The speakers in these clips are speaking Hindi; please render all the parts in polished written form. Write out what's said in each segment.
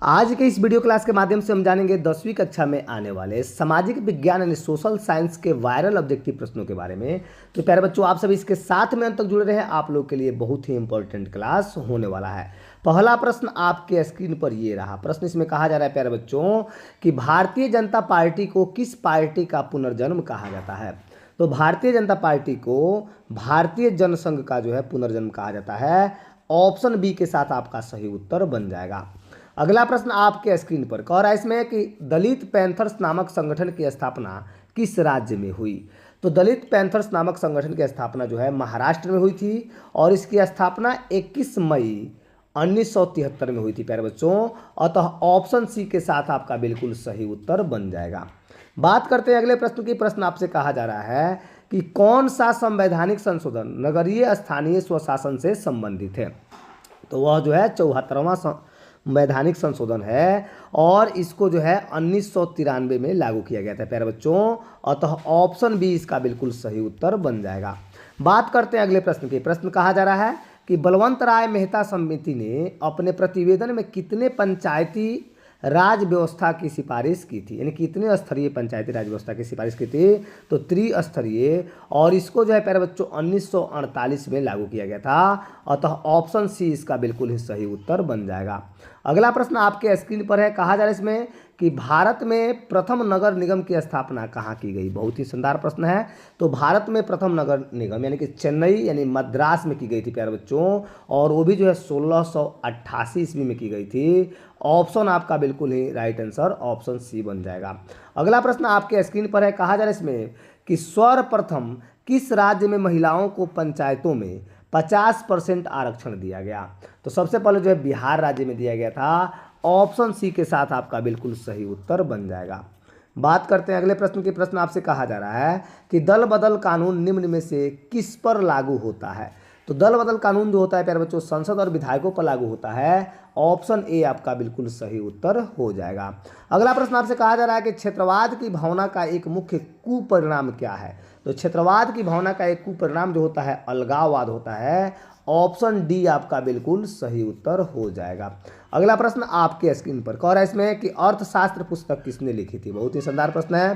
आज के इस वीडियो क्लास के माध्यम से हम जानेंगे 10वीं कक्षा में आने वाले सामाजिक विज्ञान यानी सोशल साइंस के वायरल ऑब्जेक्टिव प्रश्नों के बारे में। तो प्यारे बच्चों, आप सभी इसके साथ में अंत तक जुड़े रहे, आप लोग के लिए बहुत ही इंपॉर्टेंट क्लास होने वाला है। पहला प्रश्न आपके स्क्रीन पर ये रहा। प्रश्न इसमें कहा जा रहा है प्यारे बच्चों कि भारतीय जनता पार्टी को किस पार्टी का पुनर्जन्म कहा जाता है। तो भारतीय जनता पार्टी को भारतीय जनसंघ का जो है पुनर्जन्म कहा जाता है। ऑप्शन बी के साथ आपका सही उत्तर बन जाएगा। अगला प्रश्न आपके स्क्रीन पर कह रहा है इसमें कि दलित पैंथर्स नामक संगठन की स्थापना किस राज्य में हुई। तो दलित पैंथर्स नामक संगठन की स्थापना जो है महाराष्ट्र में हुई थी और इसकी स्थापना 21 मई 1973 में हुई थी प्यारे बच्चों। अतः ऑप्शन सी के साथ आपका बिल्कुल सही उत्तर बन जाएगा। बात करते हैं अगले प्रश्न की। प्रश्न आपसे कहा जा रहा है कि कौन सा संवैधानिक संशोधन नगरीय स्थानीय स्वशासन से संबंधित है। तो वह जो है 74वां संवैधानिक संशोधन है और इसको जो है 1993 में लागू किया गया था प्यारे बच्चों। अतः ऑप्शन बी इसका बिल्कुल सही उत्तर बन जाएगा। बात करते हैं अगले प्रश्न की। प्रश्न कहा जा रहा है कि बलवंत राय मेहता समिति ने अपने प्रतिवेदन में कितने पंचायती राज व्यवस्था की सिफारिश की थी, यानी कितने स्तरीय पंचायती राज व्यवस्था की सिफारिश की थी। तो त्रिस्तरीय, और इसको जो है प्यारे बच्चों 1948 में लागू किया गया था। अतः ऑप्शन सी इसका बिल्कुल ही सही उत्तर बन जाएगा। अगला प्रश्न आपके स्क्रीन पर है। कहा जा रहा है इसमें कि भारत में प्रथम नगर निगम की स्थापना कहाँ की गई। बहुत ही शानदार प्रश्न है। तो भारत में प्रथम नगर निगम यानी कि चेन्नई यानी मद्रास में की गई थी प्यारे बच्चों, और वो भी जो है 1688 ईस्वी में की गई थी। ऑप्शन आपका बिल्कुल ही राइट आंसर ऑप्शन सी बन जाएगा। अगला प्रश्न आपके स्क्रीन पर है। कहा जा रहा है इसमें कि सर्वप्रथम किस राज्य में महिलाओं को पंचायतों में 50% आरक्षण दिया गया। तो सबसे पहले जो है बिहार राज्य में दिया गया था। ऑप्शन सी के साथ आपका बिल्कुल सही उत्तर बन जाएगा। बात करते हैं अगले प्रश्न की। प्रश्न आपसे कहा जा रहा है कि दल बदल कानून निम्न में से किस पर लागू होता है। तो दल बदल कानून जो होता है प्यारे बच्चों संसद और विधायकों पर लागू होता है। ऑप्शन ए आपका बिल्कुल सही उत्तर हो जाएगा। अगला प्रश्न आपसे कहा जा रहा है कि क्षेत्रवाद की भावना का एक मुख्य कुपरिणाम क्या है। तो क्षेत्रवाद की भावना का एक कुपरिणाम जो होता है अलगाववाद होता है। ऑप्शन डी आपका बिल्कुल सही उत्तर हो जाएगा। अगला प्रश्न आपके स्क्रीन पर कह रहा है इसमें कि अर्थशास्त्र पुस्तक किसने लिखी थी। बहुत ही शानदार प्रश्न है।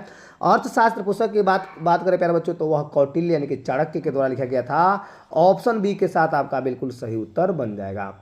अर्थशास्त्र पुस्तक की बात करें प्यारे बच्चों तो वह कौटिल्य यानी कि चाणक्य के द्वारा लिखा गया था। ऑप्शन बी के साथ आपका बिल्कुल सही उत्तर बन जाएगा।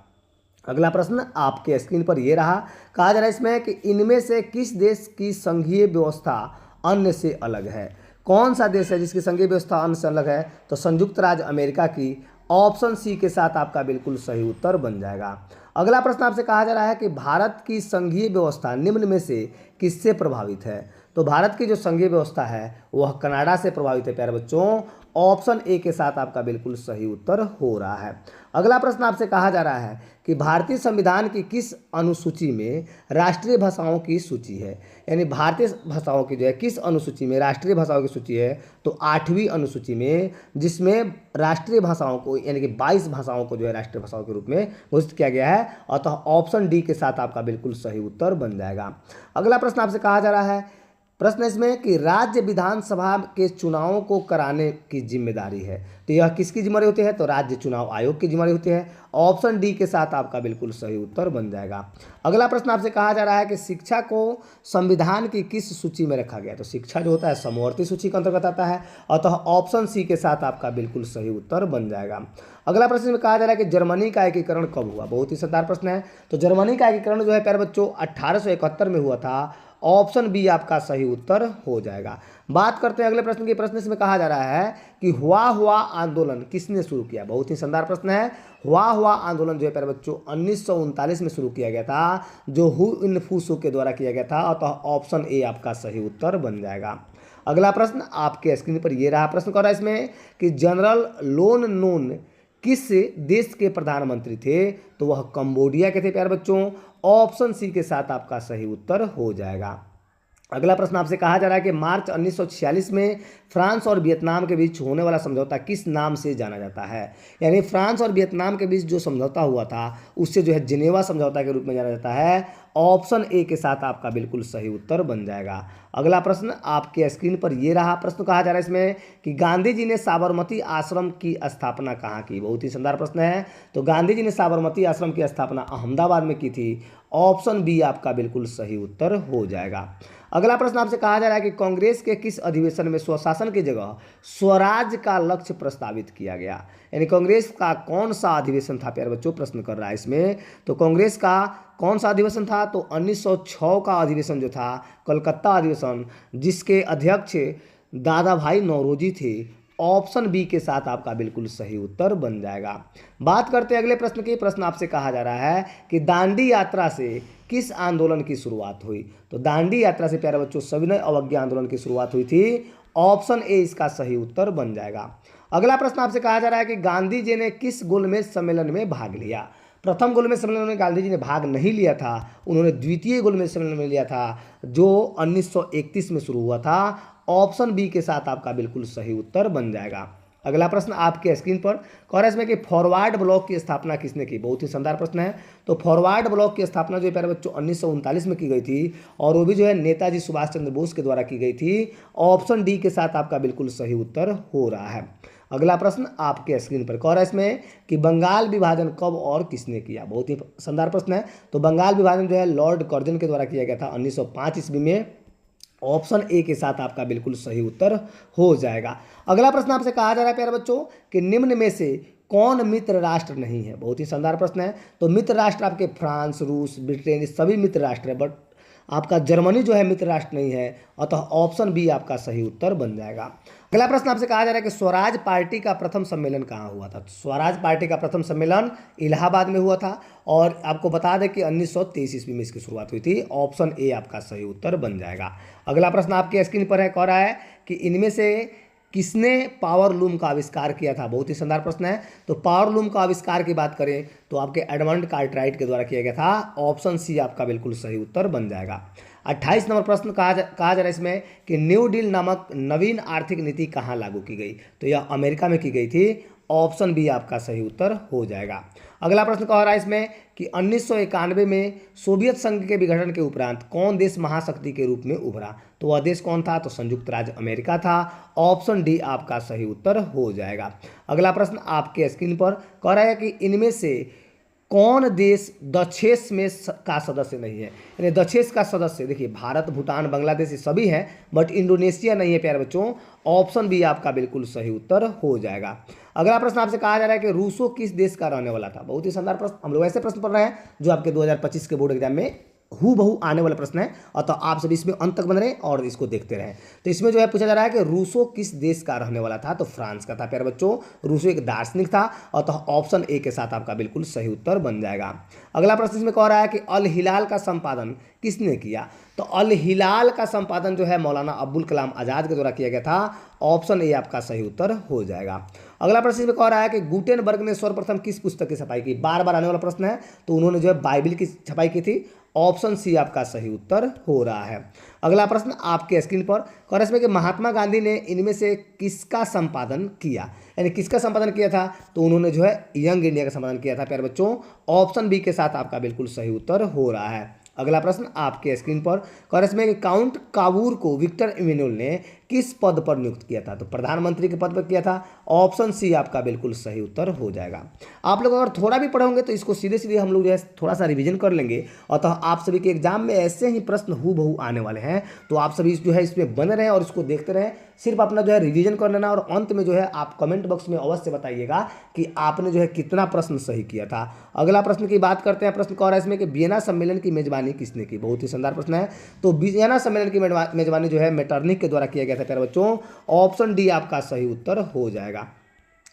अगला प्रश्न आपके स्क्रीन पर यह रहा। कहा जा रहा है इसमें कि इनमें से किस देश की संघीय व्यवस्था अन्य से अलग है। कौन सा देश है जिसकी संघीय व्यवस्था अन्य से अलग है। तो संयुक्त राज्य अमेरिका की। ऑप्शन सी के साथ आपका बिल्कुल सही उत्तर बन जाएगा। अगला प्रश्न आपसे कहा जा रहा है कि भारत की संघीय व्यवस्था निम्न में से किससे प्रभावित है। तो भारत की जो संघीय व्यवस्था है वह कनाडा से प्रभावित है प्यारे बच्चों। ऑप्शन ए के साथ आपका बिल्कुल सही उत्तर हो रहा है। अगला प्रश्न आपसे कहा जा रहा है कि भारतीय संविधान की किस अनुसूची में राष्ट्रीय भाषाओं की सूची है। यानी भारतीय भाषाओं की जो है किस अनुसूची में राष्ट्रीय भाषाओं की सूची है। तो 8वीं अनुसूची में, जिसमें राष्ट्रीय भाषाओं को यानी कि 22 भाषाओं को जो है राष्ट्रीय भाषाओं के रूप में घोषित किया गया है। अतः ऑप्शन डी के साथ आपका बिल्कुल सही उत्तर बन जाएगा। अगला प्रश्न आपसे कहा जा रहा है। प्रश्न इसमें कि राज्य विधानसभा के चुनावों को कराने की जिम्मेदारी है। तो यह किसकी जिम्मेदारी होती है। तो राज्य चुनाव आयोग की जिम्मेदारी होती है। ऑप्शन डी के साथ आपका बिल्कुल सही उत्तर बन जाएगा। अगला प्रश्न आपसे कहा जा रहा है कि शिक्षा को संविधान की किस सूची में रखा गया। तो शिक्षा जो होता है समवर्ती सूची के अंतर्गत आता है। अतः ऑप्शन सी के साथ आपका बिल्कुल सही उत्तर बन जाएगा। अगला प्रश्न में कहा जा रहा है कि जर्मनी का एकीकरण कब हुआ। बहुत ही शानदार प्रश्न है। तो जर्मनी का एकीकरण जो है प्यारे बच्चों 1871 में हुआ था। ऑप्शन बी आपका सही उत्तर हो जाएगा। बात करते हैं अगले प्रश्न की। प्रश्न इसमें कहा जा रहा है कि हुआ आंदोलन किसने शुरू किया। बहुत ही शानदार प्रश्न है। हुआ आंदोलन जो है प्यारे बच्चों 1939 में शुरू किया गया था, जो हु इन फूसो के द्वारा किया गया था। अतः ऑप्शन ए आपका सही उत्तर बन जाएगा। अगला प्रश्न आपके स्क्रीन पर यह रहा। प्रश्न कर रहा है इसमें कि जनरल लोन नोन किस देश के प्रधानमंत्री थे। तो वह कंबोडिया के थे प्यारे बच्चों। ऑप्शन सी के साथ आपका सही उत्तर हो जाएगा। अगला प्रश्न आपसे कहा जा रहा है कि मार्च 1946 में फ्रांस और वियतनाम के बीच होने वाला समझौता किस नाम से जाना जाता है। यानी फ्रांस और वियतनाम के बीच जो समझौता हुआ था उससे जो है जिनेवा समझौता के रूप में जाना जाता है। ऑप्शन ए के साथ आपका बिल्कुल सही उत्तर बन जाएगा। अगला प्रश्न आपके स्क्रीन पर ये रहा। प्रश्न कहा जा रहा है इसमें कि गांधी जी ने साबरमती आश्रम की स्थापना कहाँ की। बहुत ही शानदार प्रश्न है। तो गांधी जी ने साबरमती आश्रम की स्थापना अहमदाबाद में की थी। ऑप्शन बी आपका बिल्कुल सही उत्तर हो जाएगा। अगला प्रश्न आपसे कहा जा रहा है कि कांग्रेस के किस अधिवेशन में स्वशासन की जगह स्वराज का लक्ष्य प्रस्तावित किया गया। यानी कांग्रेस का कौन सा अधिवेशन था प्यारे बच्चों, प्रश्न कर रहा है इसमें। तो कांग्रेस का कौन सा अधिवेशन था, तो 1906 का अधिवेशन जो था, कलकत्ता अधिवेशन, जिसके अध्यक्ष दादा भाई नौरोजी थे। ऑप्शन बी के साथ आपका बिल्कुल सही उत्तर बन जाएगा। बात करते हैं अगले प्रश्न की। प्रश्न आपसे कहा जा रहा है कि दांडी यात्रा से किस आंदोलन की शुरुआत हुई। तो दांडी यात्रा से प्यारे बच्चों सविनय अवज्ञा आंदोलन की शुरुआत हुई थी। ऑप्शन ए इसका सही उत्तर बन जाएगा। अगला प्रश्न आपसे कहा जा रहा है कि गांधी जी ने किस गोलमेज सम्मेलन में भाग लिया। प्रथम गोलमेज सम्मेलन में गांधी जी ने भाग नहीं लिया था, उन्होंने द्वितीय गोलमेज सम्मेलन में लिया था जो 1931 में शुरू हुआ था। ऑप्शन बी के साथ आपका बिल्कुल सही उत्तर बन जाएगा। अगला प्रश्न आपके स्क्रीन पर कह रहा है इसमें कि फॉरवर्ड ब्लॉक की स्थापना किसने की। बहुत ही शानदार प्रश्न है। तो फॉरवर्ड ब्लॉक की स्थापना जो है प्यारे बच्चों 1939 में की गई थी और वो भी जो है नेताजी सुभाष चंद्र बोस के द्वारा की गई थी। ऑप्शन डी के साथ आपका बिल्कुल सही उत्तर हो रहा है। अगला प्रश्न आपके स्क्रीन पर कह रहा है इसमें कि बंगाल विभाजन कब और किसने किया। बहुत ही शानदार प्रश्न है। तो बंगाल विभाजन जो है लॉर्ड कर्जन के द्वारा किया गया था 1905 ईस्वी में। ऑप्शन ए के साथ आपका बिल्कुल सही उत्तर हो जाएगा। अगला प्रश्न आपसे कहा जा रहा है प्यारे बच्चों कि निम्न में से कौन मित्र राष्ट्र नहीं है। बहुत ही शानदार प्रश्न है। तो मित्र राष्ट्र आपके फ्रांस, रूस, ब्रिटेन सभी मित्र राष्ट्र है, बट आपका जर्मनी जो है मित्र राष्ट्र नहीं है, अतः ऑप्शन बी आपका सही उत्तर बन जाएगा। अगला प्रश्न आपसे कहा जा रहा है कि स्वराज पार्टी का प्रथम सम्मेलन कहाँ हुआ था। स्वराज पार्टी का प्रथम सम्मेलन इलाहाबाद में हुआ था और आपको बता दें कि 1923 ईस्वी में इसकी शुरुआत हुई थी। ऑप्शन ए आपका सही उत्तर बन जाएगा। अगला प्रश्न आपके स्क्रीन पर है, कह रहा है कि इनमें से किसने पावर लूम का आविष्कार किया था। बहुत ही शानदार प्रश्न है। तो पावर लूम का आविष्कार की बात करें तो आपके एडमंड कार्टराइट के द्वारा किया गया था। ऑप्शन सी आपका बिल्कुल सही उत्तर बन जाएगा। 28 नंबर प्रश्न कहा जा रहा है इसमें कि न्यू डील नामक नवीन आर्थिक नीति कहाँ लागू की गई। तो यह अमेरिका में की गई थी। ऑप्शन बी आपका सही उत्तर हो जाएगा। अगला प्रश्न कह रहा है इसमें कि 1991 में सोवियत संघ के विघटन के उपरांत कौन देश महाशक्ति के रूप में उभरा। तो वह देश कौन था। तो संयुक्त राज्य अमेरिका था। ऑप्शन डी आपका सही उत्तर हो जाएगा। अगला प्रश्न आपके स्क्रीन पर कह रहा है कि इनमें से कौन देश दक्षेस में का सदस्य नहीं है। यानी दक्षेस का सदस्य देखिए भारत, भूटान, बांग्लादेश ये सभी हैं, बट इंडोनेशिया नहीं है प्यारे बच्चों। ऑप्शन बी आपका बिल्कुल सही उत्तर हो जाएगा। अगला प्रश्न आपसे कहा जा रहा है कि रूसो किस देश का रहने वाला था। बहुत ही शानदार प्रश्न। हम लोग ऐसे प्रश्न पढ़ रहे हैं जो आपके 2025 के बोर्ड एग्जाम में हूबहू आने वाला प्रश्न है, अतः आप सभी इसमें अंत तक बन रहे और इसको देखते रहें। तो इसमें जो है पूछा जा रहा है कि रूसो किस देश का रहने वाला था। तो फ्रांस का था प्यारे बच्चों। रूसो एक दार्शनिक था, अतः ऑप्शन ए के साथ आपका बिल्कुल सही उत्तर बन जाएगा। अगला प्रश्न इसमें कह रहा है कि अल हिलाल का संपादन किसने किया। तो अल हिलाल का संपादन जो है मौलाना अब्दुल कलाम आज़ाद के द्वारा किया गया था। ऑप्शन ए आपका सही उत्तर हो जाएगा। अगला प्रश्न इसमें कह रहा है कि गुटेनबर्ग ने सर्वप्रथम किस पुस्तक की छपाई की। बार बार आने वाला प्रश्न है। तो उन्होंने जो है बाइबिल की छपाई की थी। ऑप्शन सी आपका सही उत्तर हो रहा है। अगला प्रश्न आपके स्क्रीन पर कह रहा है इसमें कि महात्मा गांधी ने इनमें से किसका संपादन किया। यानी किसका संपादन किया था। तो उन्होंने जो है यंग इंडिया का संपादन किया था प्यारे बच्चों। ऑप्शन बी के साथ आपका बिल्कुल सही उत्तर हो रहा है। अगला प्रश्न आपके स्क्रीन पर कह रहा है इसमें कि काउंट काबूर को विक्टर इमैनुअल ने किस पद पर नियुक्त किया था। तो प्रधानमंत्री के पद पर किया था। ऑप्शन सी आपका बिल्कुल सही उत्तर हो जाएगा। आप लोग अगर थोड़ा भी पढ़े होंगे तो इसको सीधे सीधे हम लोग जो है थोड़ा सा रिवीजन कर लेंगे, अतः आप सभी के एग्जाम में ऐसे ही प्रश्न हूबहू आने वाले हैं। तो आप सभी जो है इसमें बने रहें और इसको देखते रहें। सिर्फ अपना जो है रिवीजन कर लेना और अंत में जो है आप कमेंट बॉक्स में अवश्य बताइएगा कि आपने जो है कितना प्रश्न सही किया था। अगला प्रश्न की बात करते हैं। प्रश्न कह रहा है इसमें कि वियना सम्मेलन की मेजबानी किसने की। बहुत ही शानदार प्रश्न है। तो वियना सम्मेलन की मेजबानी जो है मेटरनिक के द्वारा किया गया था प्यारे बच्चों। ऑप्शन डी आपका सही उत्तर हो जाएगा।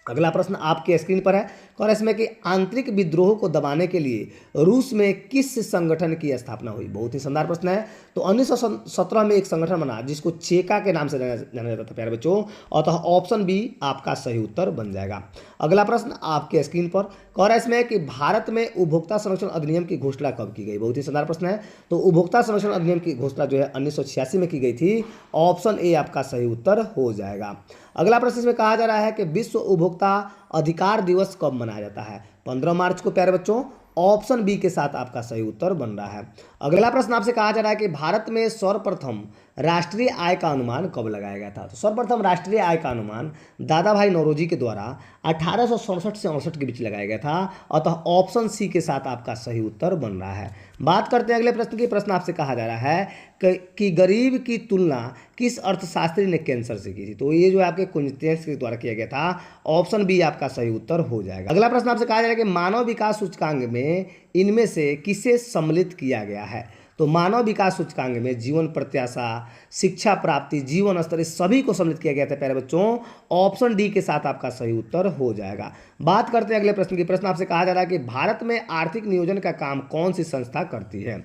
अगला प्रश्न आपके स्क्रीन पर है और इसमें कि आंतरिक विद्रोह को दबाने के लिए रूस में किस संगठन की स्थापना हुई। बहुत ही शानदार प्रश्न है। तो 1917 में एक संगठन बना जिसको चेका के नाम से जाना जाता था प्यारे बच्चों, अतः ऑप्शन बी आपका सही उत्तर बन जाएगा। अगला प्रश्न आपके स्क्रीन पर कह रहा है इसमें कि भारत में उपभोक्ता संरक्षण अधिनियम की घोषणा कब की गई। बहुत ही शानदार प्रश्न है। तो उपभोक्ता संरक्षण अधिनियम की घोषणा जो है 1986 में की गई थी। ऑप्शन ए आपका सही उत्तर हो जाएगा। अगला प्रश्न इसमें कहा जा रहा है कि विश्व उपभोक्ता अधिकार दिवस कब मनाया जाता है। 15 मार्च को प्यारे बच्चों। ऑप्शन बी के साथ आपका सही उत्तर बन रहा है। अगला प्रश्न आपसे कहा जा रहा है कि भारत में सर्वप्रथम राष्ट्रीय आय का अनुमान कब लगाया गया था? तो सर्वप्रथम राष्ट्रीय आय का अनुमान दादा भाई नौरोजी के द्वारा 1867 से 68 के बीच लगाया गया था। अतः ऑप्शन सी के साथ आपका सही उत्तर बन रहा है। बात करते हैं अगले प्रश्न की। प्रश्न आपसे कहा जा रहा है कि गरीब की तुलना किस अर्थशास्त्री ने कैंसर से की थी? तो ये जो आपके कुंजतेंस के द्वारा किया गया था। ऑप्शन बी आपका सही उत्तर हो जाएगा। अगला प्रश्न आपसे कहा जा रहा है कि मानव विकास सूचकांक में इनमें से किसे सम्मिलित किया गया है? तो मानव विकास सूचकांक में जीवन प्रत्याशा, शिक्षा प्राप्ति, जीवन स्तर, इस सभी को सम्मिलित किया गया था प्यारे बच्चों। ऑप्शन डी के साथ आपका सही उत्तर हो जाएगा। बात करते हैं अगले प्रश्न की। प्रश्न आपसे कहा जा रहा है कि भारत में आर्थिक नियोजन का काम कौन सी संस्था करती है?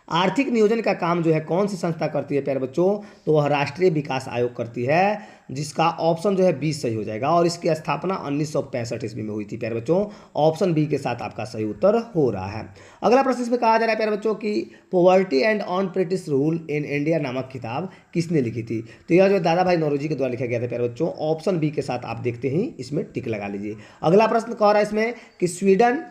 आर्थिक नियोजन का काम जो है कौन सी संस्था करती है प्यारे बच्चों? तो वह राष्ट्रीय विकास आयोग करती है, जिसका ऑप्शन जो है बी सही हो जाएगा। और इसकी स्थापना 1965 ईस्वी में हुई थी प्यारे बच्चों। ऑप्शन बी के साथ आपका सही उत्तर हो रहा है। अगला प्रश्न इसमें कहा जा रहा है प्यारे बच्चों कि poverty and on British rule in India नामक किताब किसने लिखी थी? तो यह जो दादा भाई नौरोजी के द्वारा लिखा गया था प्यारे बच्चों। ऑप्शन बी के साथ आप देखते ही इसमें टिक लगा लीजिए। अगला प्रश्न कह रहा है इसमें कि स्वीडन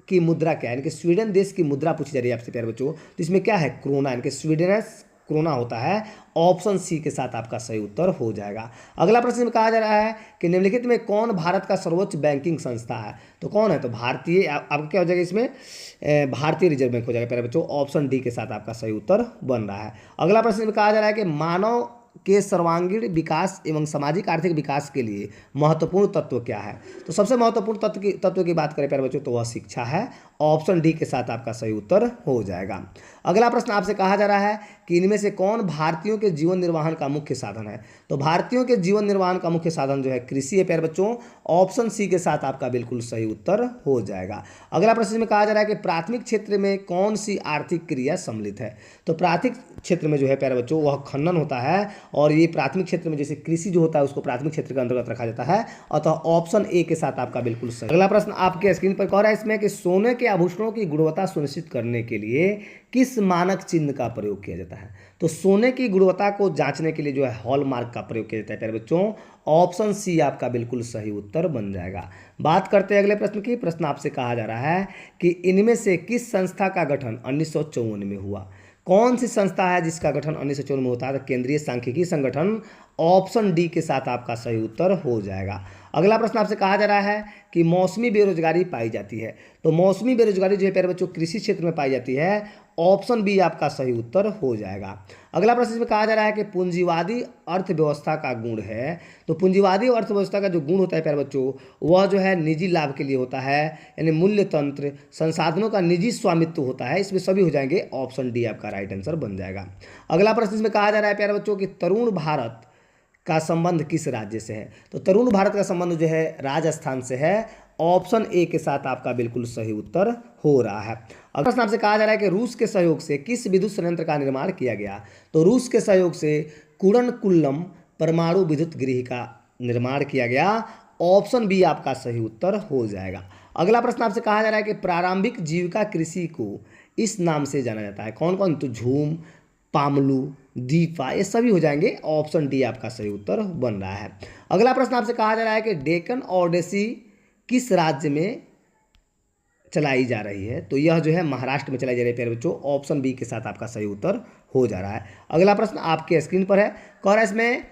की मुद्रा क्या है, यानी कि स्वीडन देश की मुद्रा पूछी जा रही है आपसे प्यारे बच्चों। तो इसमें क्या है? क्रोना, यानी कि स्वीडेनस क्रोना होता है। ऑप्शन सी के साथ आपका सही उत्तर हो जाएगा। अगला प्रश्न में कहा जा रहा है कि निम्नलिखित में कौन भारत का सर्वोच्च बैंकिंग संस्था है? तो कौन है? तो भारतीय, आपका क्या हो जाएगा इसमें? भारतीय रिजर्व बैंक हो जाएगा प्यारे बच्चों। ऑप्शन डी के साथ आपका सही उत्तर बन रहा है। अगला प्रश्न में कहा जा रहा है कि मानव के सर्वांगीण विकास एवं सामाजिक आर्थिक विकास के लिए महत्वपूर्ण तत्व क्या है? तो सबसे महत्वपूर्ण तत्व की बात करें प्यारे बच्चों तो वह शिक्षा है। ऑप्शन डी के साथ आपका सही उत्तर हो जाएगा। अगला प्रश्न आपसे कहा जा रहा है कि इनमें से कौन भारतीयों के जीवन निर्वाहन का मुख्य साधन है? तो भारतीयों के जीवन निर्वाहन का मुख्य साधन जो है कृषि है प्यारे बच्चों। ऑप्शन सी के साथ आपका बिल्कुल सही उत्तर हो जाएगा। अगला प्रश्न में कहा जा रहा है कि प्राथमिक क्षेत्र में कौन सी आर्थिक क्रिया सम्मिलित है? तो प्राथमिक क्षेत्र में जो है प्यारे बच्चों वह खनन होता है। और ये प्राथमिक क्षेत्र में जैसे कृषि जो होता है उसको प्राथमिक क्षेत्र के अंतर्गत रखा जाता है। अतः ऑप्शन ए के साथ आपका बिल्कुल सही। अगला प्रश्न आपके स्क्रीन पर कह रहा है इसमें कि सोने के आभूषणों की गुणवत्ता सुनिश्चित करने के लिए किस मानक चिन्ह का प्रयोग किया जाता है? तो सोने की गुणवत्ता को जांचने के लिए जो है हॉलमार्क का प्रयोग किया जाता है प्यारे बच्चों। ऑप्शन सी आपका बिल्कुल सही उत्तर बन जाएगा। बात करते हैं अगले प्रश्न की। प्रश्न आपसे कहा जा रहा है कि इनमें से किस संस्था का गठन 1954 में हुआ? कौन सी संस्था है जिसका गठन 1954 में होता है? तो केंद्रीय सांख्यिकी संगठन। ऑप्शन डी के साथ आपका सही उत्तर हो जाएगा। अगला प्रश्न आपसे कहा जा रहा है कि मौसमी बेरोजगारी पाई जाती है। तो मौसमी बेरोजगारी जो है प्यारे बच्चों कृषि क्षेत्र में पाई जाती है। ऑप्शन बी आपका सही उत्तर हो जाएगा। अगला प्रश्न इसमें कहा जा रहा है कि पूंजीवादी अर्थव्यवस्था का गुण है। तो पूंजीवादी अर्थव्यवस्था का जो गुण होता है प्यारे बच्चों वह जो है निजी लाभ के लिए होता है, यानी मूल्य तंत्र, संसाधनों का निजी स्वामित्व होता है। इसमें सभी हो जाएंगे। ऑप्शन डी आपका राइट आंसर बन जाएगा। अगला प्रश्न इसमें कहा जा रहा है प्यारे बच्चों कि तरुण भारत का संबंध किस राज्य से है? तो तरुण भारत का संबंध जो है राजस्थान से है। ऑप्शन ए के साथ आपका बिल्कुल सही उत्तर हो रहा है। अगला प्रश्न आपसे कहा जा रहा है कि रूस के सहयोग से किस विद्युत संयंत्र का निर्माण किया गया? तो रूस के सहयोग से कुर्णकुल्लम परमाणु विद्युत गृह का निर्माण किया गया। ऑप्शन बी आपका सही उत्तर हो जाएगा। अगला प्रश्न आपसे कहा जा रहा है कि प्रारंभिक जीविका कृषि को इस नाम से जाना जाता है। कौन कौन? तो झूम, पामलू, दीपा, ये सभी हो जाएंगे। ऑप्शन डी आपका सही उत्तर बन रहा है। अगला प्रश्न आपसे कहा जा रहा है कि डेक्कन ओडिसी किस राज्य में चलाई जा रही है? तो यह जो है महाराष्ट्र में चलाई जा रही है प्यारे बच्चों। ऑप्शन बी के साथ आपका सही उत्तर हो जा रहा है। अगला प्रश्न आपके स्क्रीन पर है। कह रहा है इसमें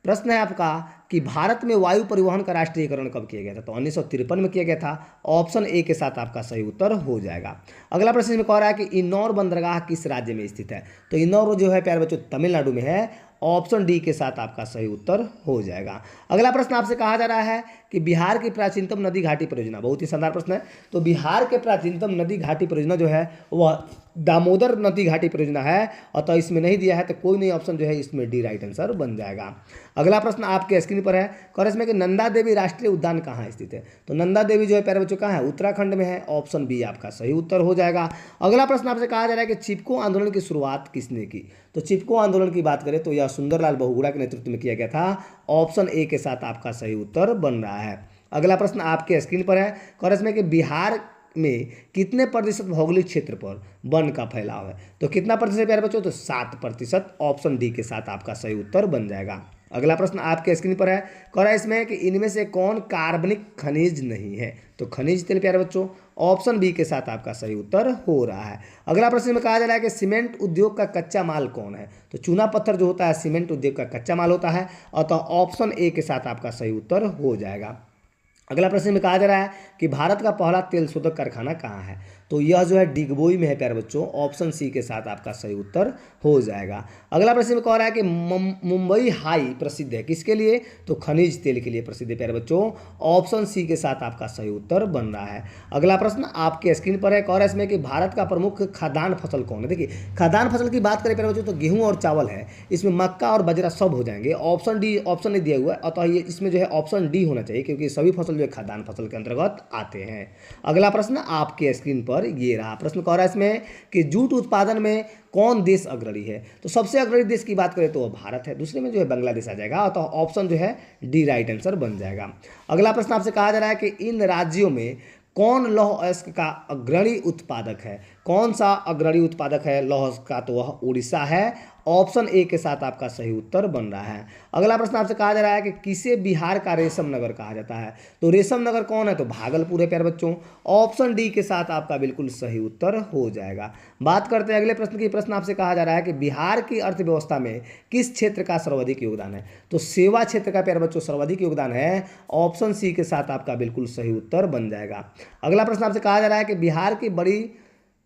प्रश्न है आपका कि भारत में वायु परिवहन का राष्ट्रीयकरण कब किया गया था? तो 1953 में किया गया था। ऑप्शन ए के साथ आपका सही उत्तर हो जाएगा। अगला प्रश्न में कह रहा है कि इंदौर बंदरगाह किस राज्य में स्थित है? तो इंदौर जो है प्यारे बच्चों तमिलनाडु में है। ऑप्शन डी के साथ आपका सही उत्तर हो जाएगा। अगला प्रश्न आपसे कहा जा रहा है कि बिहार की प्राचीनतम नदी घाटी परियोजना, बहुत ही शानदार प्रश्न है। तो बिहार के प्राचीनतम नदी घाटी परियोजना जो है वह दामोदर नदी घाटी परियोजना है। अतः इसमें नहीं दिया है तो कोई नहीं, ऑप्शन जो है इसमें डी राइट आंसर बन जाएगा। अगला प्रश्न आपके स्क्रीन पर है। और इसमें कि नंदा देवी राष्ट्रीय उद्यान कहाँ स्थित है? तो नंदा देवी जो है प्यारे बच्चों कहाँ है? उत्तराखंड में है। ऑप्शन बी आपका सही उत्तर हो जाएगा। अगला प्रश्न आपसे कहा जा रहा है कि चिपको आंदोलन की शुरुआत किसने की? तो चिपको आंदोलन की बात करें तो यह सुंदरलाल बहुगुणा के नेतृत्व में किया गया था। ऑप्शन ए के साथ आपका सही उत्तर बन रहा है। अगला प्रश्न आपके स्क्रीन पर है। और इसमें कि बिहार में कितने प्रतिशत भौगोलिक क्षेत्र पर वन का फैलाव है? तो कितना प्रतिशत प्यारे बच्चों? तो 7%। ऑप्शन डी के साथ आपका सही उत्तर बन जाएगा। अगला प्रश्न आपके स्क्रीन पर है, कह रहा है इसमें कि इनमें से कौन कार्बनिक खनिज नहीं है। तो खनिज तेल प्यारे बच्चों ऑप्शन बी के साथ आपका सही उत्तर हो रहा है। अगला प्रश्न में कहा जा रहा है कि सीमेंट उद्योग का कच्चा माल कौन है। तो चूना पत्थर जो होता है सीमेंट उद्योग का कच्चा माल होता है, अतः ऑप्शन ए के साथ आपका सही उत्तर हो जाएगा। अगला प्रश्न में कहा जा रहा है कि भारत का पहला तेल शोधक कारखाना कहाँ है। तो यह जो है डिगबोई में है प्यारे बच्चों, ऑप्शन सी के साथ आपका सही उत्तर हो जाएगा। अगला प्रश्न में कह रहा है कि मुंबई हाई प्रसिद्ध है किसके लिए। तो खनिज तेल के लिए प्रसिद्ध है प्यारे बच्चों, ऑप्शन सी के साथ आपका सही उत्तर बन रहा है। अगला प्रश्न आपके स्क्रीन पर है, कह रहा है इसमें कि भारत का प्रमुख खाद्यान्न फसल कौन है। देखिए खाद्यान्न फसल की बात करें प्यारे बच्चों तो गेहूँ और चावल है, इसमें मक्का और बाजरा सब हो जाएंगे। ऑप्शन डी ऑप्शन नहीं दिया हुआ है, अतः ये इसमें जो है ऑप्शन डी होना चाहिए क्योंकि सभी फसल जो है खाद्यान्न फसल के अंतर्गत आते हैं। अगला प्रश्न आपके स्क्रीन पर ये रहा। प्रश्न कह रहा है इसमें कि जूट उत्पादन में कौन देश अग्रणी है। तो सबसे अग्रणी देश की बात करें तो वह भारत है, दूसरे में जो है बांग्लादेश आ जाएगा, तो ऑप्शन जो है डी राइट आंसर बन जाएगा। अगला प्रश्न आपसे कहा जा रहा है कि इन राज्यों में कौन लौह अयस्क का अग्रणी उत्पादक है। कौन सा अग्रणी उत्पादक है लौह का, तो वह उड़ीसा है, ऑप्शन ए के साथ आपका सही उत्तर बन रहा है। अगला प्रश्न आपसे कहा जा रहा है कि किसे बिहार का रेशम नगर कहा जाता है। तो रेशम नगर कौन है, तो भागलपुर है प्यारे बच्चों, ऑप्शन डी के साथ आपका बिल्कुल सही उत्तर हो जाएगा। बात करते हैं अगले प्रश्न की। प्रश्न आपसे कहा जा रहा है कि बिहार की अर्थव्यवस्था में किस क्षेत्र का सर्वाधिक योगदान है। तो सेवा क्षेत्र का प्यारे बच्चों सर्वाधिक योगदान है, ऑप्शन सी के साथ आपका बिल्कुल सही उत्तर बन जाएगा। अगला प्रश्न आपसे कहा जा रहा है कि बिहार की बड़ी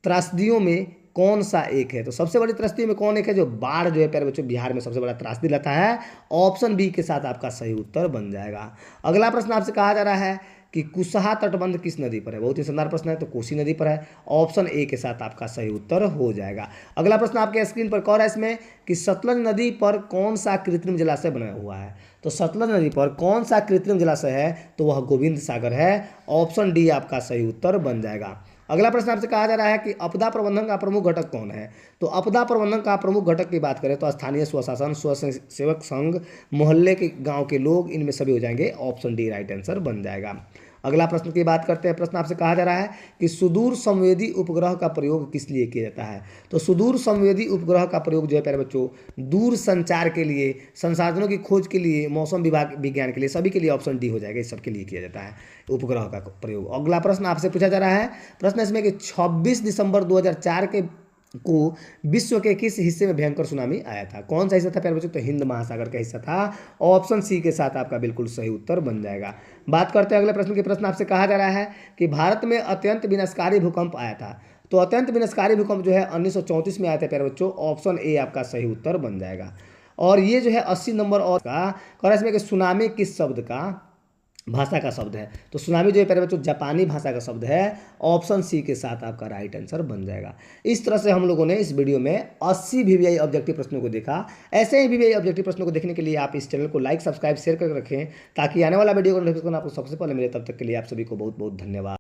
त्रासदियों में कौन सा एक है। तो सबसे बड़ी त्रासदियों में कौन एक है, जो बाढ़ जो है प्यारे बच्चों बिहार में सबसे बड़ा त्रासदी रहता है, ऑप्शन बी के साथ आपका सही उत्तर बन जाएगा। अगला प्रश्न आपसे कहा जा रहा है कि कुशहा तटबंध किस नदी पर है। बहुत ही शानदार प्रश्न है, तो कोसी नदी पर है, ऑप्शन ए के साथ आपका सही उत्तर हो जाएगा। अगला प्रश्न आपके स्क्रीन पर कह रहा है इसमें कि सतलज नदी पर कौन सा कृत्रिम जलाशय बना हुआ है। तो सतलज नदी पर कौन सा कृत्रिम जलाशय है, तो वह गोविंद सागर है, ऑप्शन डी आपका सही उत्तर बन जाएगा। अगला प्रश्न आपसे कहा जा रहा है कि आपदा प्रबंधन का प्रमुख घटक कौन है। तो आपदा प्रबंधन का प्रमुख घटक की बात करें तो स्थानीय स्वशासन, स्वसेवक संघ, मोहल्ले के गांव के लोग, इनमें सभी हो जाएंगे, ऑप्शन डी राइट आंसर बन जाएगा। अगला प्रश्न की बात करते हैं। प्रश्न आपसे कहा जा रहा है कि सुदूर संवेदी उपग्रह का प्रयोग किस लिए किया जाता है। तो सुदूर संवेदी उपग्रह का प्रयोग जो है प्यारे बच्चों दूर संचार के लिए, संसाधनों की खोज के लिए, मौसम विभाग विज्ञान के लिए, सभी के लिए ऑप्शन डी हो जाएगा, इस सबके लिए किया जाता है उपग्रह का प्रयोग। अगला प्रश्न आपसे पूछा जा रहा है, प्रश्न इसमें कि 26 दिसंबर 2004 के को विश्व के किस हिस्से में भयंकर सुनामी आया था। कौन सा हिस्सा था प्यारे बच्चों, तो हिंद महासागर का हिस्सा था, ऑप्शन सी के साथ आपका बिल्कुल सही उत्तर बन जाएगा। बात करते हैं अगले प्रश्न के। प्रश्न आपसे कहा जा रहा है कि भारत में अत्यंत विनाशकारी भूकंप आया था। तो अत्यंत विनाशकारी भूकंप जो है 1934 में आया था प्यारे बच्चों, ऑप्शन ए आपका सही उत्तर बन जाएगा। और ये जो है 80 नंबर और का इसमें कि सुनामी किस शब्द का भाषा का शब्द है। तो सुनामी जो है प्यारे बच्चों जापानी भाषा का शब्द है, ऑप्शन सी के साथ आपका राइट आंसर बन जाएगा। इस तरह से हम लोगों ने इस वीडियो में 80 वीवीआई ऑब्जेक्टिव प्रश्नों को देखा। ऐसे ही वीवीआई ऑब्जेक्टिव प्रश्नों को देखने के लिए आप इस चैनल को लाइक, सब्सक्राइब, शेयर करके रखें ताकि आने वाला वीडियो का नोटिफिकेशन आपको सबसे पहले मिले। तब तक के लिए आप सभी को बहुत बहुत धन्यवाद।